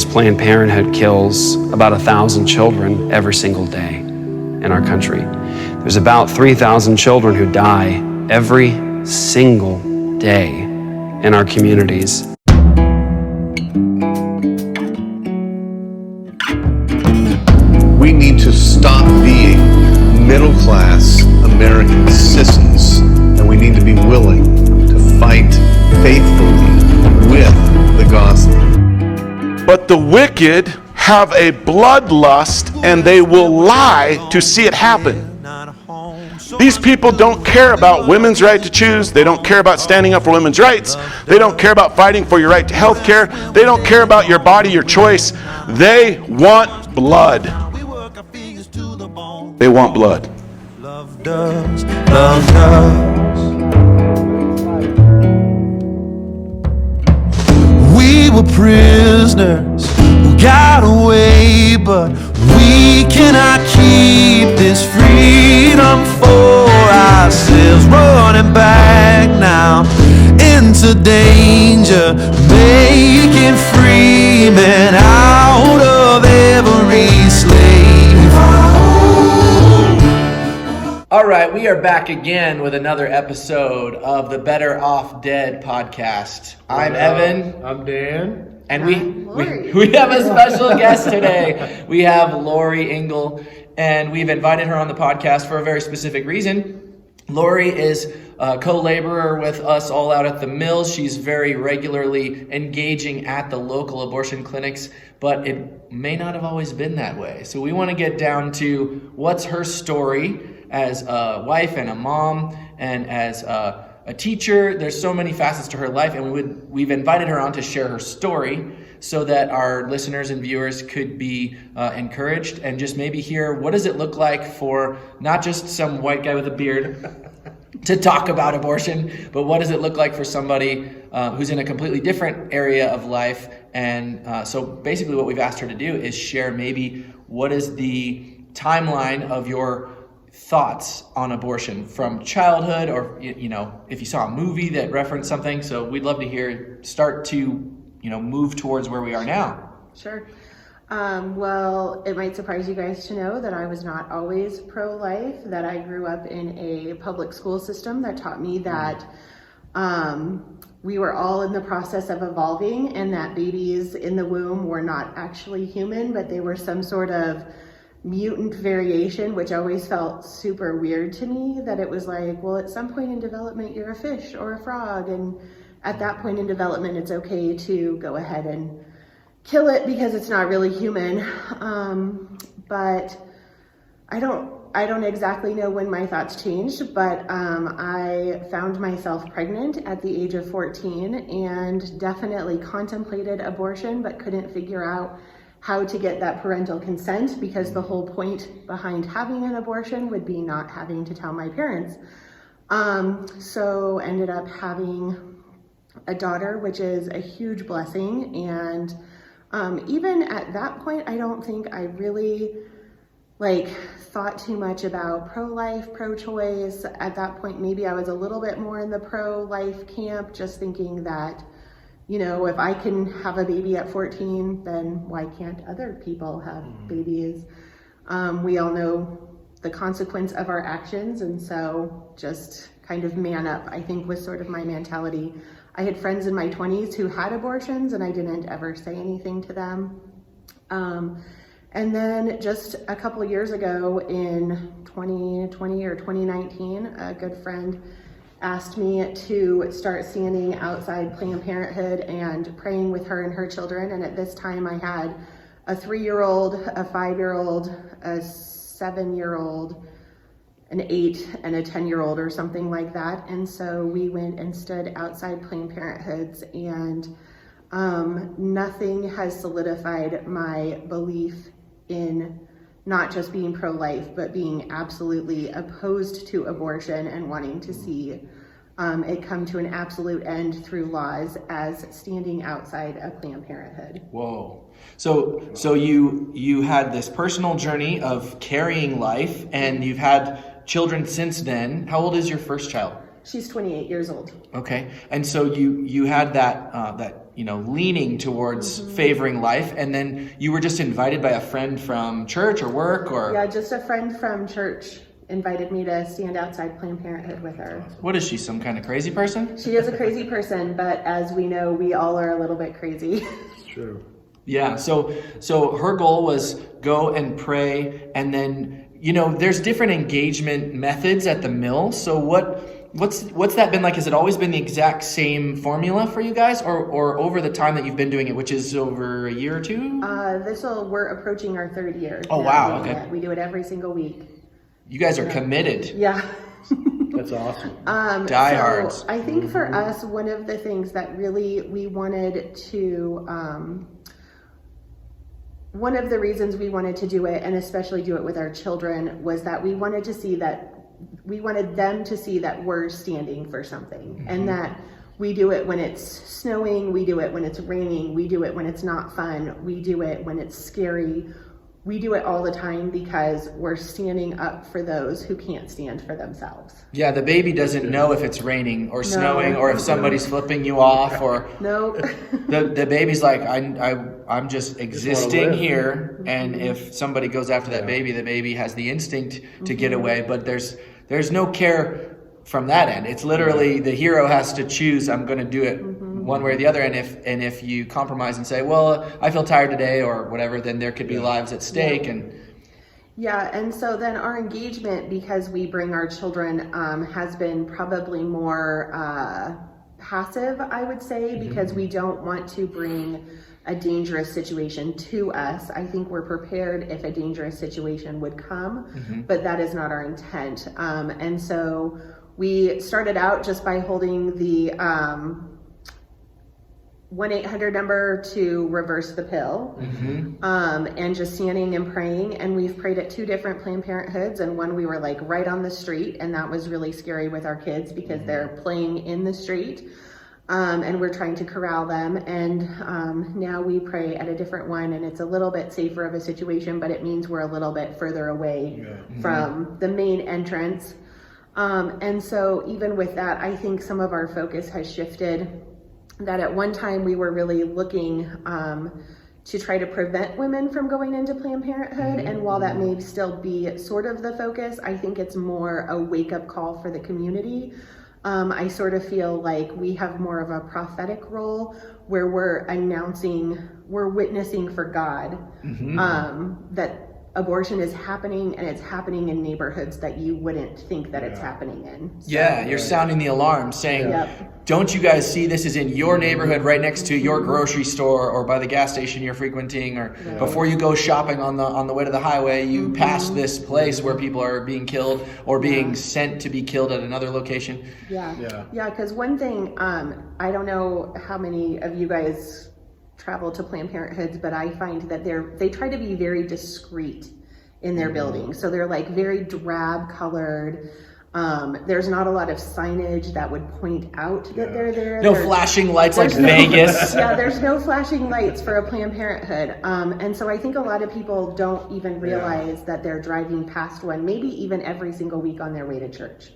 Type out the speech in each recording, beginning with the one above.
Planned Parenthood kills about 1,000 children every single day in our country. There's about 3,000 children who die every single day in our communities. We need to stop being middle-class American sissies, and we need to be willing to fight faithfully with the gospel. But the wicked have a bloodlust, and they will lie to see it happen. These people don't care about women's right to choose. They don't care about standing up for women's rights. They don't care about fighting for your right to health care. They don't care about your body, your choice. They want blood. They want blood. Love does, love does. We were prisoners who got away, but we cannot keep this freedom for ourselves. Running back now into danger, making free men out of every slave. All right, we are back again with another episode of the Better Off Dead podcast. I'm Evan. I'm Dan. And we have a special guest today. We have Lori Engel, and we've invited her on the podcast for a very specific reason. Lori is a co-laborer with us all out at the Mills. She's very regularly engaging at the local abortion clinics, but it may not have always been that way. So we want to get down to what's her story as a wife and a mom and as a teacher. There's so many facets to her life, and we've invited her on to share her story so that our listeners and viewers could be encouraged and just maybe hear what does it look like for not just some white guy with a beard to talk about abortion, but what does it look like for somebody who's in a completely different area of life. And so basically what we've asked her to do is share maybe what is the timeline of your thoughts on abortion from childhood, or if you saw a movie that referenced something. So we'd love to hear start to move towards where we are now. Sure. Well, it might surprise you guys to know that I was not always pro-life, that I grew up in a public school system that taught me that we were all in the process of evolving, and that babies in the womb were not actually human, but they were some sort of mutant variation, which always felt super weird to me, that it was like, well, at some point in development you're a fish or a frog, and at that point in development it's okay to go ahead and kill it because it's not really human. But I don't exactly know when my thoughts changed, but I found myself pregnant at the age of 14 and definitely contemplated abortion, but couldn't figure out how to get that parental consent, because the whole point behind having an abortion would be not having to tell my parents. So ended up having a daughter, which is a huge blessing. And even at that point, I don't think I really thought too much about pro-life, pro-choice. At that point, maybe I was a little bit more in the pro-life camp, just thinking that if I can have a baby at 14, then why can't other people have babies? We all know the consequence of our actions, and so just kind of man up, I think, was sort of my mentality. I had friends in my 20s who had abortions, and I didn't ever say anything to them. And then just a couple of years ago in 2020 or 2019, a good friend asked me to start standing outside Planned Parenthood and praying with her and her children. And at this time I had a 3-year-old, a 5-year-old, a 7-year-old, an 8 and a 10-year-old or something like that. And so we went and stood outside Planned Parenthoods, and nothing has solidified my belief in not just being pro-life, but being absolutely opposed to abortion and wanting to see it come to an absolute end through laws, as standing outside of Planned Parenthood. Whoa. So you had this personal journey of carrying life, and you've had children since then. How old is your first child? She's 28 years old. Okay. And so you had that leaning towards favoring life, and then you were just invited by a friend from church or work, or? Yeah, just a friend from church invited me to stand outside Planned Parenthood with her. What is she, some kind of crazy person? She is a crazy person, but as we know, we all are a little bit crazy. It's true. Yeah, so her goal was go and pray, and then, there's different engagement methods at the mill. So what's that been like? Has it always been the exact same formula for you guys, or over the time that you've been doing it, which is over a year or two? We're approaching our 3rd year. Oh, wow, okay. We do it every single week. You guys are committed. Yeah. That's awesome. Diehards. So I think for us, one of the things that really we wanted to, one of the reasons we wanted to do it, and especially do it with our children, was that we wanted them to see that we're standing for something, and that we do it when it's snowing, we do it when it's raining, we do it when it's not fun, we do it when it's scary. We do it all the time because we're standing up for those who can't stand for themselves. Yeah, the baby doesn't know if it's raining or snowing, or if somebody's flipping you off, or Nope. the baby's like, I'm just existing here, and if somebody goes after that baby, the baby has the instinct to get away, but there's no care from that end. It's literally the hero has to choose, I'm going to do it one way or the other, and if you compromise and say, well, I feel tired today or whatever, then there could be lives at stake. And so then our engagement, because we bring our children, has been probably more passive, I would say, because we don't want to bring a dangerous situation to us. I think we're prepared if a dangerous situation would come, but that is not our intent. And so we started out just by holding the 1-800 number to reverse the pill, and just standing and praying. And we've prayed at 2 different Planned Parenthoods, and one we were like right on the street, and that was really scary with our kids because they're playing in the street, and we're trying to corral them. And now we pray at a different one, and it's a little bit safer of a situation, but it means we're a little bit further away from the main entrance. And so even with that, I think some of our focus has shifted. That at one time we were really looking to try to prevent women from going into Planned Parenthood, and while that may still be sort of the focus, I think it's more a wake-up call for the community. I sort of feel like we have more of a prophetic role where we're witnessing for God, that abortion is happening, and it's happening in neighborhoods that you wouldn't think that it's happening in. So, you're sounding the alarm, saying, don't you guys see this is in your neighborhood right next to your grocery store or by the gas station you're frequenting, or before you go shopping on the way to the highway, you pass this place where people are being killed or being sent to be killed at another location. Because one thing, I don't know how many of you guys travel to Planned Parenthoods, but I find that they try to be very discreet in their buildings. So they're like very drab colored. There's not a lot of signage that would point out that they're there. No flashing lights like Vegas. There's no flashing lights for a Planned Parenthood. And so I think a lot of people don't even realize that they're driving past one, maybe even every single week on their way to church.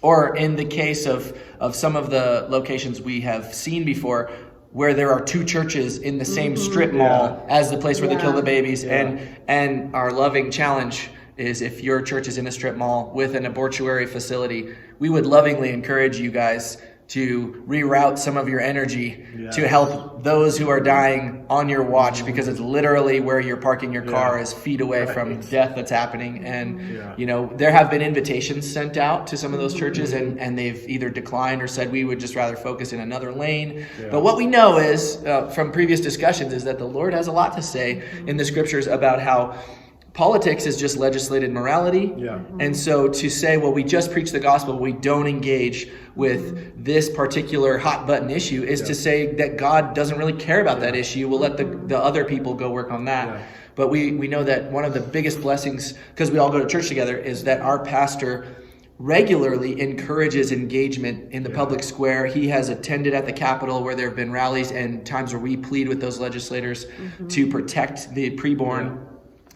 Or in the case of some of the locations we have seen before, where there are 2 churches in the same strip mall as the place where they kill the babies. And our loving challenge is, if your church is in a strip mall with an abortuary facility, we would lovingly encourage you guys to reroute some of your energy to help those who are dying on your watch, because it's literally where you're parking your car is feet away from death that's happening. And there have been invitations sent out to some of those churches, and they've either declined or said we would just rather focus in another lane. But what we know is from previous discussions is that the Lord has a lot to say in the scriptures about how politics is just legislated morality. And so to say, well, we just preach the gospel, we don't engage with this particular hot button issue, is to say that God doesn't really care about that issue. We'll let the other people go work on that. But we know that one of the biggest blessings, because we all go to church together, is that our pastor regularly encourages engagement in the public square. He has attended at the Capitol where there have been rallies and times where we plead with those legislators to protect the preborn.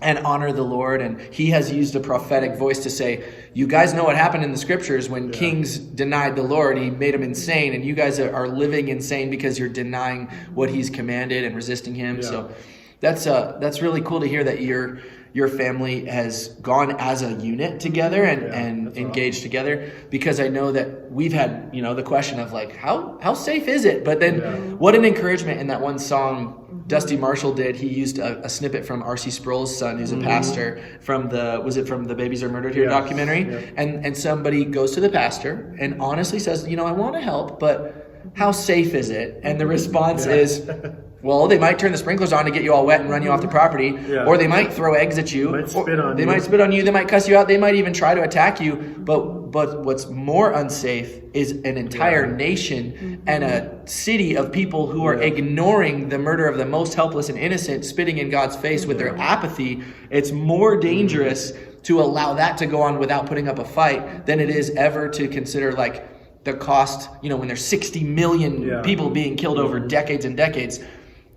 and honor the Lord. And he has used a prophetic voice to say, you guys know what happened in the scriptures when kings denied the Lord. He made them insane, and you guys are living insane because you're denying what he's commanded and resisting him. Yeah. So that's really cool to hear that your family has gone as a unit together and engaged awesome. Together, because I know that we've had, the question of like, how safe is it? But then what an encouragement in that one song Dusty Marshall did. He used a snippet from R.C. Sproul's son, who's a pastor, from the Babies Are Murdered Here documentary. Yeah. And somebody goes to the pastor and honestly says, I want to help, but how safe is it? And the response is, well, they might turn the sprinklers on to get you all wet and run you off the property, or they might throw eggs at you, might spit on you, they might cuss you out, they might even try to attack you. But what's more unsafe is an entire nation and a city of people who are ignoring the murder of the most helpless and innocent, spitting in God's face with their apathy. It's more dangerous to allow that to go on without putting up a fight than it is ever to consider like the cost, when there's 60 million people being killed over decades and decades.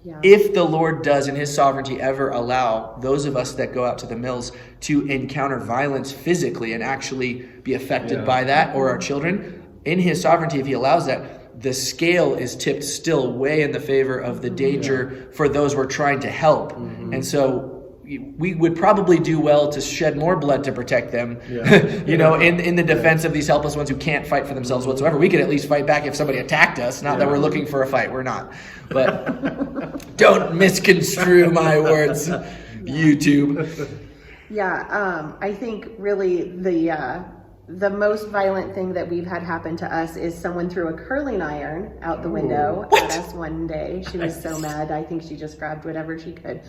Yeah. If the Lord does in his sovereignty ever allow those of us that go out to the mills to encounter violence physically and actually be affected by that, or our children, in his sovereignty, if he allows that, the scale is tipped still way in the favor of the danger for those we're trying to help. And so we would probably do well to shed more blood to protect them, in the defense of these helpless ones who can't fight for themselves whatsoever. We could at least fight back if somebody attacked us, not that we're looking for a fight. We're not. But don't misconstrue my words, YouTube. Yeah, I think really the most violent thing that we've had happen to us is someone threw a curling iron out the window at us one day. She was so mad. I think she just grabbed whatever she could.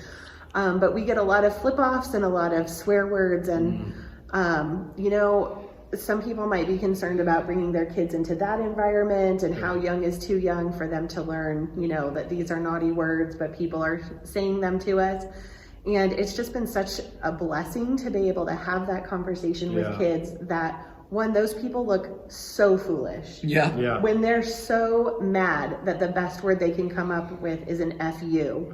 But we get a lot of flip-offs and a lot of swear words, and some people might be concerned about bringing their kids into that environment, and how young is too young for them to learn, that these are naughty words, but people are saying them to us. And it's just been such a blessing to be able to have that conversation with kids that, one, those people look so foolish. Yeah. When they're so mad that the best word they can come up with is an F you.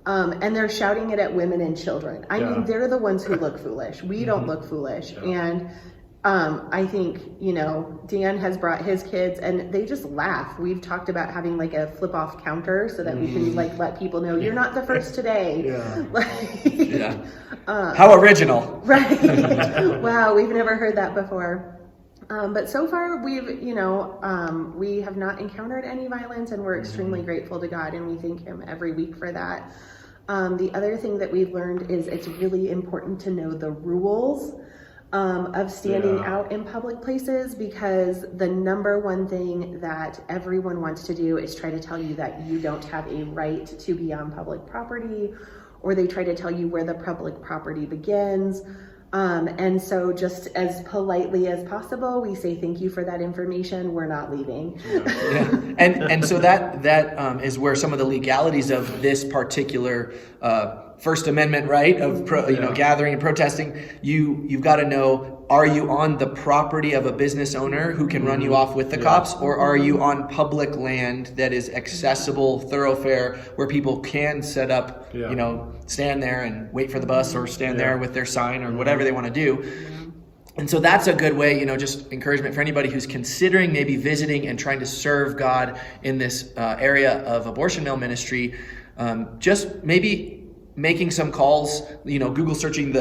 And they're shouting it at women and children. I mean, they're the ones who look foolish. We don't look foolish. And I think, Dan has brought his kids and they just laugh. We've talked about having like a flip off counter so that we can let people know you're not the first today. How original. Right. Wow. We've never heard that before. But so far we have not encountered any violence, and we're extremely grateful to God, and we thank him every week for that. The other thing that we've learned is it's really important to know the rules of standing out in public places, because the number one thing that everyone wants to do is try to tell you that you don't have a right to be on public property, or they try to tell you where the public property begins. And so just as politely as possible, we say thank you for that information. We're not leaving. And so that is where some of the legalities of this particular First Amendment right of gathering and protesting. You've got to know: are you on the property of a business owner who can run you off with the cops, or are you on public land that is accessible thoroughfare where people can set up, stand there and wait for the bus, or stand there with their sign or whatever they want to do. And so that's a good way, just encouragement for anybody who's considering maybe visiting and trying to serve God in this area of abortion mill ministry. Just maybe making some calls, Google searching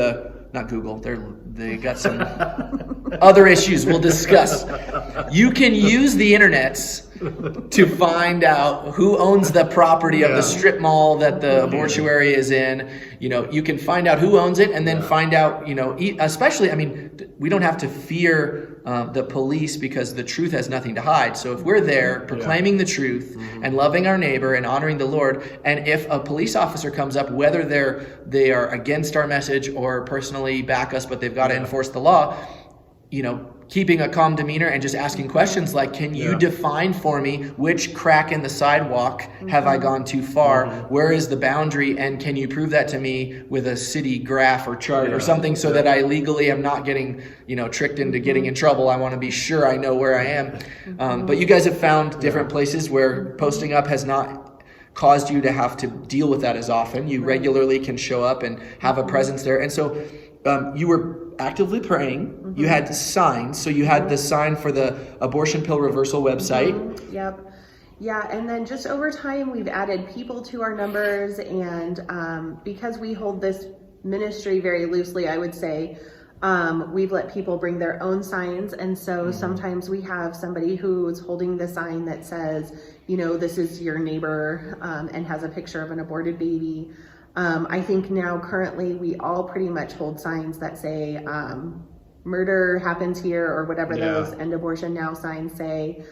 not Google, they got some other issues we'll discuss. You can use the internets to find out who owns the property of the strip mall that the abortuary is in. You can find out who owns it, and then find out, especially, we don't have to fear the police, because the truth has nothing to hide. So if we're there proclaiming the truth and loving our neighbor and honoring the Lord, and if a police officer comes up, whether they are against our message or personally back us, but they've got to enforce the law, keeping a calm demeanor and just asking questions like, can you define for me which crack in the sidewalk have I gone too far? Where is the boundary? And can you prove that to me with a city graph or chart or something, so that I legally am not getting, tricked into getting in trouble? I want to be sure I know where I am. But you guys have found different places where posting up has not caused you to have to deal with that as often. You regularly can show up and have a presence there. And so you were actively praying. You had signs. So you had the sign for the abortion pill reversal website. Yep. Yeah, and then just over time, we've added people to our numbers, and because we hold this ministry very loosely, I would say, we've let people bring their own signs, and so sometimes we have somebody who's holding the sign that says, this is your neighbor, and has a picture of an aborted baby. I think now currently we all pretty much hold signs that say, murder happens here, or whatever those End Abortion Now signs say.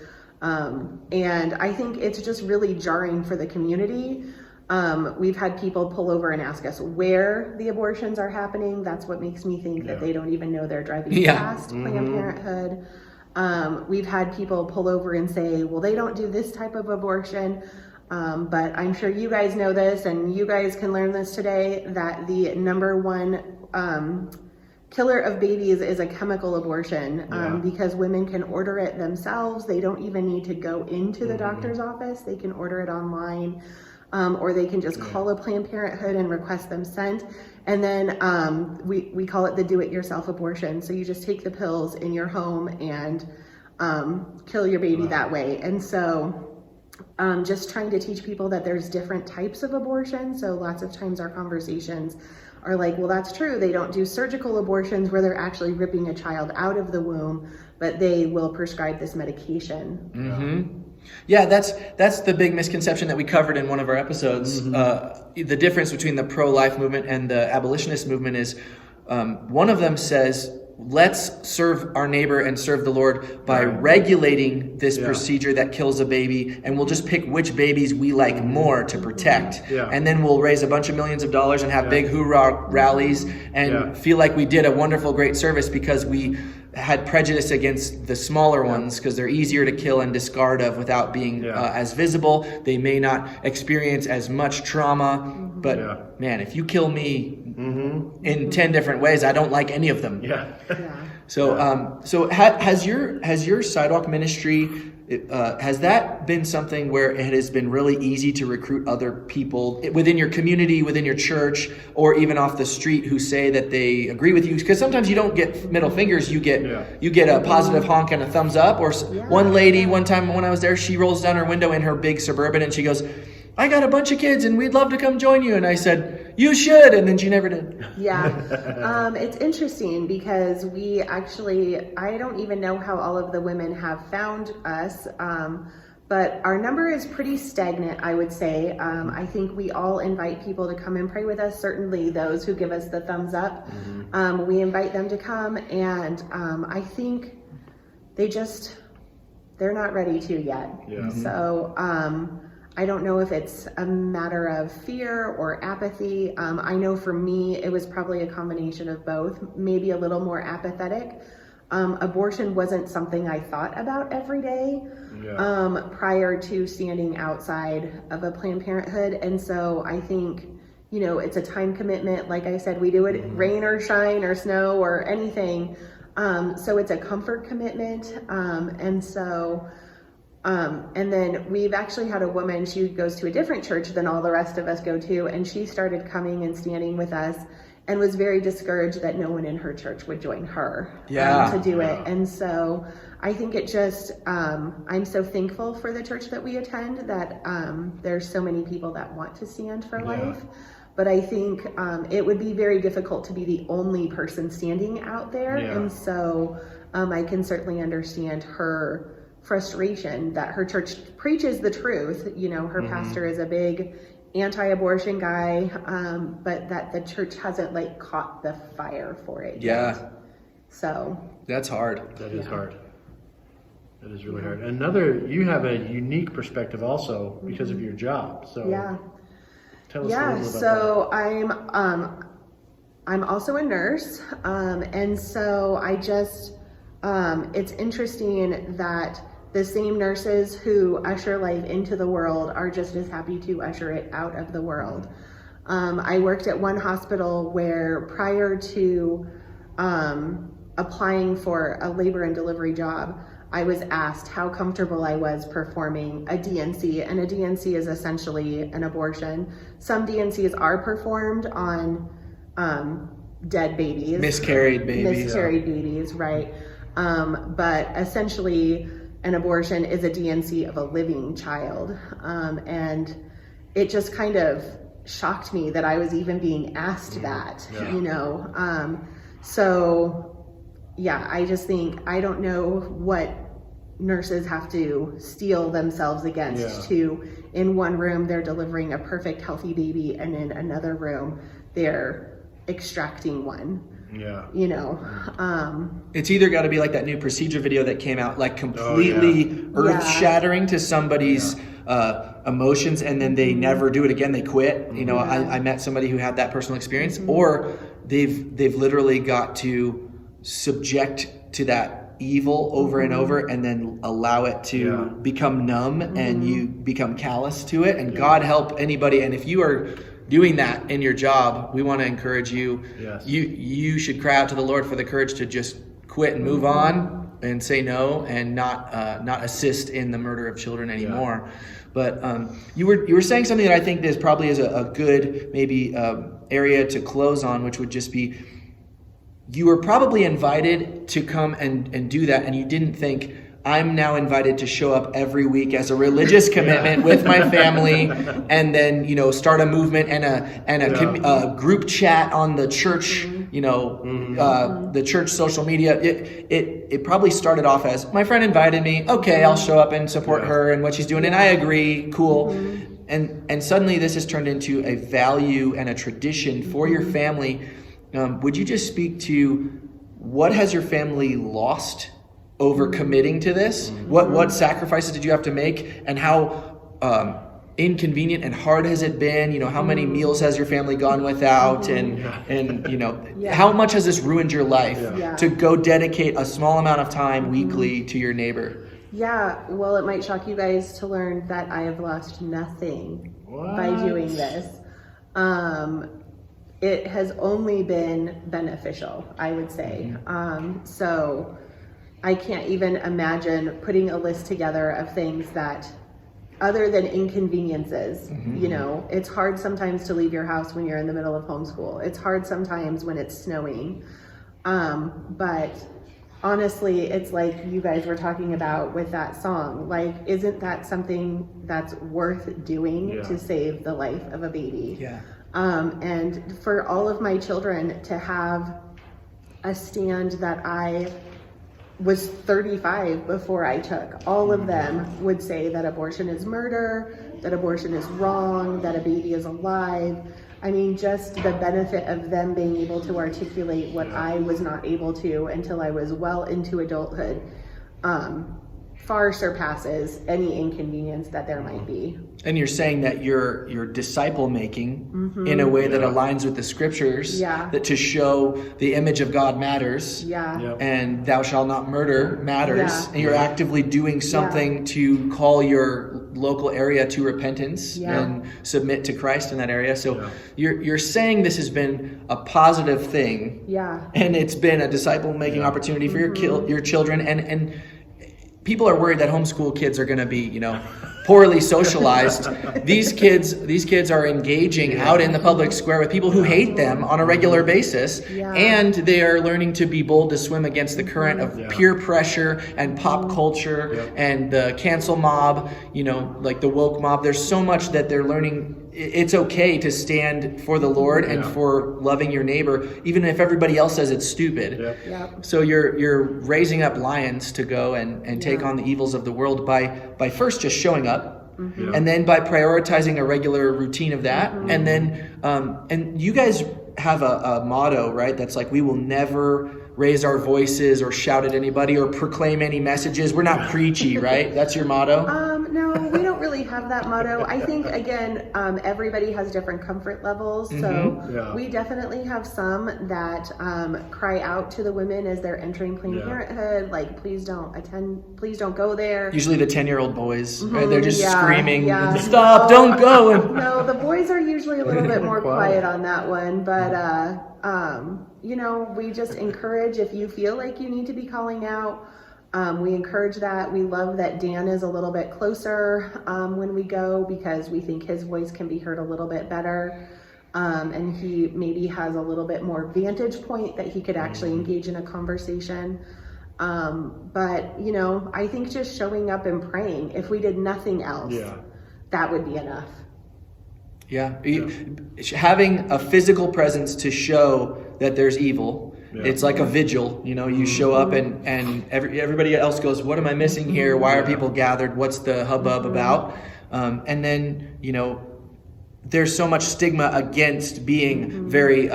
And I think it's just really jarring for the community. We've had people pull over and ask us where the abortions are happening. That's what makes me think that they don't even know they're driving past Planned Parenthood. We've had people pull over and say, well, they don't do this type of abortion. But I'm sure you guys know this, and you guys can learn this today, that the number one killer of babies is a chemical abortion, because women can order it themselves. They don't even need to go into the doctor's office. They can order it online, or they can just call a Planned Parenthood and request them sent. And then we call it the do-it-yourself abortion. So you just take the pills in your home and kill your baby that way. And so just trying to teach people that there's different types of abortion. So lots of times our conversations are like, well, that's true. They don't do surgical abortions where they're actually ripping a child out of the womb, but they will prescribe this medication. Yeah, that's the big misconception that we covered in one of our episodes. The difference between the pro-life movement and the abolitionist movement is one of them says, let's serve our neighbor and serve the Lord by regulating this procedure that kills a baby, and we'll just pick which babies we like more to protect. And then we'll raise a bunch of millions of dollars and have big hoorah rallies and feel like we did a wonderful, great service because we had prejudice against the smaller ones because they're easier to kill and discard of without being as visible. They may not experience as much trauma, but man, if you kill me in 10 different ways, I don't like any of them. So has your sidewalk ministry, has that been something where it has been really easy to recruit other people within your community, within your church, or even off the street who say that they agree with you? Because sometimes you don't get middle fingers, you get a positive honk and a thumbs up. Or one lady, one time when I was there, she rolls down her window in her big Suburban and she goes, I got a bunch of kids and we'd love to come join you. And I said, you should. And then she never did. It's interesting because we actually, I don't even know how all of the women have found us, but our number is pretty stagnant, I would say. I think we all invite people to come and pray with us. Certainly those who give us the thumbs up, we invite them to come. And I think they're not ready to yet. So, I don't know if it's a matter of fear or apathy. I know for me, it was probably a combination of both, maybe a little more apathetic. Abortion wasn't something I thought about every day prior to standing outside of a Planned Parenthood. And so I think, it's a time commitment. Like I said, we do it rain or shine or snow or anything. So it's a comfort commitment. And then we've actually had a woman, she goes to a different church than all the rest of us go to, and she started coming and standing with us and was very discouraged that no one in her church would join her to do it. And so I think it just, I'm so thankful for the church that we attend that there's so many people that want to stand for life. But I think it would be very difficult to be the only person standing out there. And so I can certainly understand her frustration that her church preaches the truth. Her pastor is a big anti-abortion guy, but that the church hasn't caught the fire for it yet. So that's hard. That is hard. That is really hard. You have a unique perspective also because of your job. So tell us a little bit about that. I'm also a nurse, and so I just it's interesting that the same nurses who usher life into the world are just as happy to usher it out of the world. I worked at one hospital where prior to applying for a labor and delivery job, I was asked how comfortable I was performing a DNC, and a DNC is essentially an abortion. Some DNCs are performed on dead babies. Miscarried babies, right. But essentially an abortion is a DNC of a living child. And it just kind of shocked me that I was even being asked that, you know. So yeah, I just think, I don't know what nurses have to steel themselves against to, in one room they're delivering a perfect healthy baby, and in another room they're extracting one. You know, it's either got to be like that new procedure video that came out, like completely earth-shattering to somebody's emotions, and then they never do it again. They quit. You know, I met somebody who had that personal experience, or they've literally got to subject to that evil over and over, and then allow it to become numb, and you become callous to it. And God help anybody. And if you are doing that in your job, we want to encourage you. You should cry out to the Lord for the courage to just quit and move on and say no, and not assist in the murder of children anymore. But you were saying something that I think is probably a good maybe area to close on, which would just be, you were probably invited to come and do that, and you didn't think, I'm now invited to show up every week as a religious commitment with my family, and then, you know, start a movement and a group chat on the church, you know, the church social media. It probably started off as, my friend invited me, okay, I'll show up and support her and what she's doing, and I agree, cool. And suddenly this has turned into a value and a tradition for your family. Would you just speak to what has your family lost over committing to this? What sacrifices did you have to make, and how inconvenient and hard has it been? You know, how many meals has your family gone without, and you know, how much has this ruined your life to go dedicate a small amount of time weekly to your neighbor? Yeah, well, it might shock you guys to learn that I have lost nothing by doing this. It has only been beneficial, I would say. So I can't even imagine putting a list together of things that, other than inconveniences, you know, it's hard sometimes to leave your house when you're in the middle of homeschool. It's hard sometimes when it's snowing. But honestly, it's like you guys were talking about with that song. Like, isn't that something that's worth doing to save the life of a baby? And for all of my children to have a stand that I was 35 before I took, all of them would say that abortion is murder, that abortion is wrong, that a baby is alive. I mean, just the benefit of them being able to articulate what I was not able to until I was well into adulthood far surpasses any inconvenience that there might be. And you're saying that you're disciple making in a way that aligns with the scriptures, that to show the image of God matters, and thou shalt not murder matters, and you're actively doing something to call your local area to repentance and submit to Christ in that area. So you're saying this has been a positive thing, and it's been a disciple making opportunity for your children, and people are worried that homeschool kids are going to be, you know, poorly socialized. These kids are engaging out in the public square with people who hate them on a regular basis, and they are learning to be bold to swim against the current of peer pressure and pop culture and the cancel mob, you know, like the woke mob. There's so much that they're learning. It's okay to stand for the Lord and for loving your neighbor, even if everybody else says it's stupid. So you're raising up lions to go and take on the evils of the world by first just showing up, and then by prioritizing a regular routine of that, and then and you guys have a motto, right? That's like, we will never raise our voices or shout at anybody or proclaim any messages. We're not preachy, right? That's your motto? No, we don't really have that motto. I think, again, everybody has different comfort levels. So we definitely have some that cry out to the women as they're entering Planned Parenthood, like, please don't go there. Usually the 10-year-old boys, right? They're just screaming, stop, don't go. No, the boys are usually a little bit more quiet on that one. But, you know, we just encourage, if you feel like you need to be calling out, We encourage that. We love that Dan is a little bit closer when we go, because we think his voice can be heard a little bit better. And he maybe has a little bit more vantage point that he could actually engage in a conversation. But, you know, I think just showing up and praying, if we did nothing else, that would be enough. Yeah. Having a physical presence to show that there's evil. It's like a vigil, you know, you show up and everybody else goes, what am I missing here? Why are people gathered? What's the hubbub about? And then, you know, there's so much stigma against being very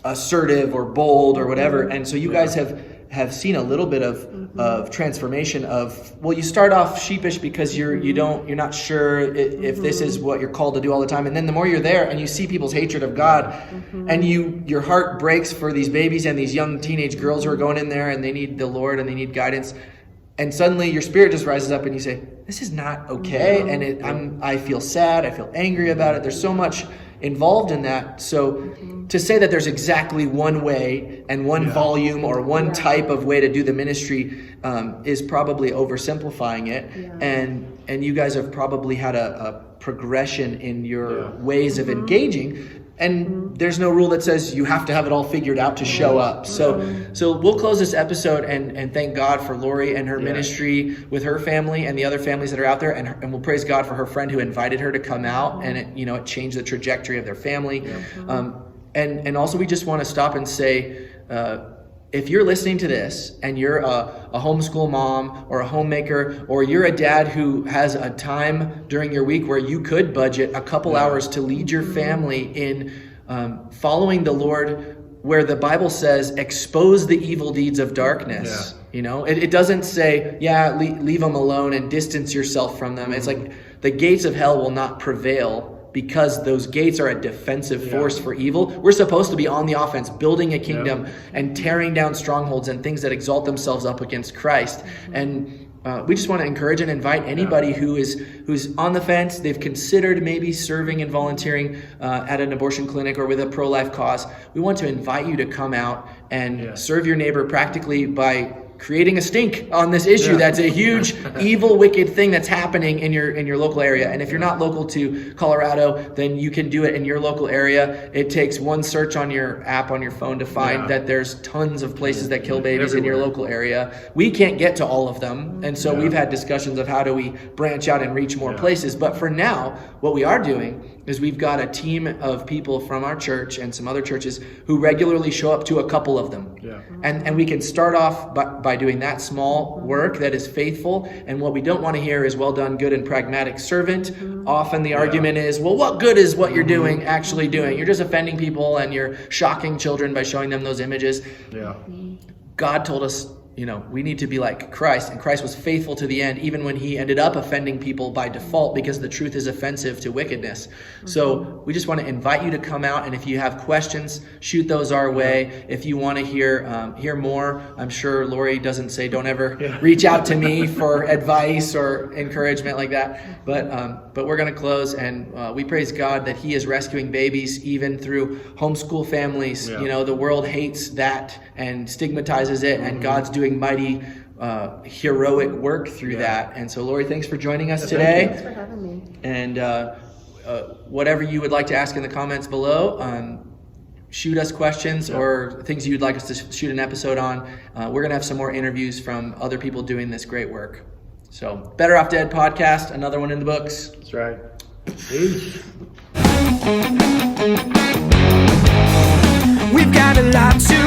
assertive or bold or whatever. And so you guys have seen a little bit of transformation of, well, you start off sheepish because you're not sure if this is what you're called to do all the time. And then the more you're there and you see people's hatred of God and your heart breaks for these babies and these young teenage girls who are going in there and they need the Lord and they need guidance. And suddenly your spirit just rises up and you say, this is not okay. And I feel sad. I feel angry about it. There's so much involved in that. So to say that there's exactly one way and one volume or one type of way to do the ministry is probably oversimplifying it. And you guys have probably had a progression in your ways of engaging. And there's no rule that says you have to have it all figured out to show up. So we'll close this episode and thank God for Lori and her ministry with her family and the other families that are out there. And we'll praise God for her friend who invited her to come out, and it changed the trajectory of their family. And also we just want to stop and say, if you're listening to this and you're a homeschool mom or a homemaker, or you're a dad who has a time during your week where you could budget a couple hours to lead your family in following the Lord, where the Bible says, expose the evil deeds of darkness. It doesn't say, leave them alone and distance yourself from them. It's like the gates of hell will not prevail, because those gates are a defensive force for evil. We're supposed to be on the offense, building a kingdom and tearing down strongholds and things that exalt themselves up against Christ. And we just want to encourage and invite anybody who's on the fence, they've considered maybe serving and volunteering at an abortion clinic or with a pro-life cause. We want to invite you to come out and serve your neighbor practically by creating a stink on this issue. That's a huge, evil, wicked thing that's happening in your local area. And if you're not local to Colorado, then you can do it in your local area. It takes one search on your app on your phone to find that there's tons of places that kill babies in your local area. We can't get to all of them. And so we've had discussions of how do we branch out and reach more places. But for now, what we are doing is we've got a team of people from our church and some other churches who regularly show up to a couple of them. And we can start off by doing that small work that is faithful. And what we don't want to hear is, well done, good and pragmatic servant. Often the argument is, well, what good is what you're doing actually doing? You're just offending people and you're shocking children by showing them those images. God told us, we need to be like Christ, and Christ was faithful to the end, even when he ended up offending people by default, because the truth is offensive to wickedness. So we just want to invite you to come out, and if you have questions, shoot those our way. If you want to hear more, I'm sure Lori doesn't say, don't ever reach out to me for advice or encouragement like that. But we're going to close, and we praise God that he is rescuing babies even through homeschool families. The world hates that and stigmatizes it, and God's doing mighty heroic work through that. And so Lori, thanks for joining us today. Thanks for having me. And whatever you would like to ask in the comments below, shoot us questions or things you'd like us to shoot an episode on. We're gonna have some more interviews from other people doing this great work. So Better Off Dead podcast, another one in the books. That's right. Peace. We've got a lot to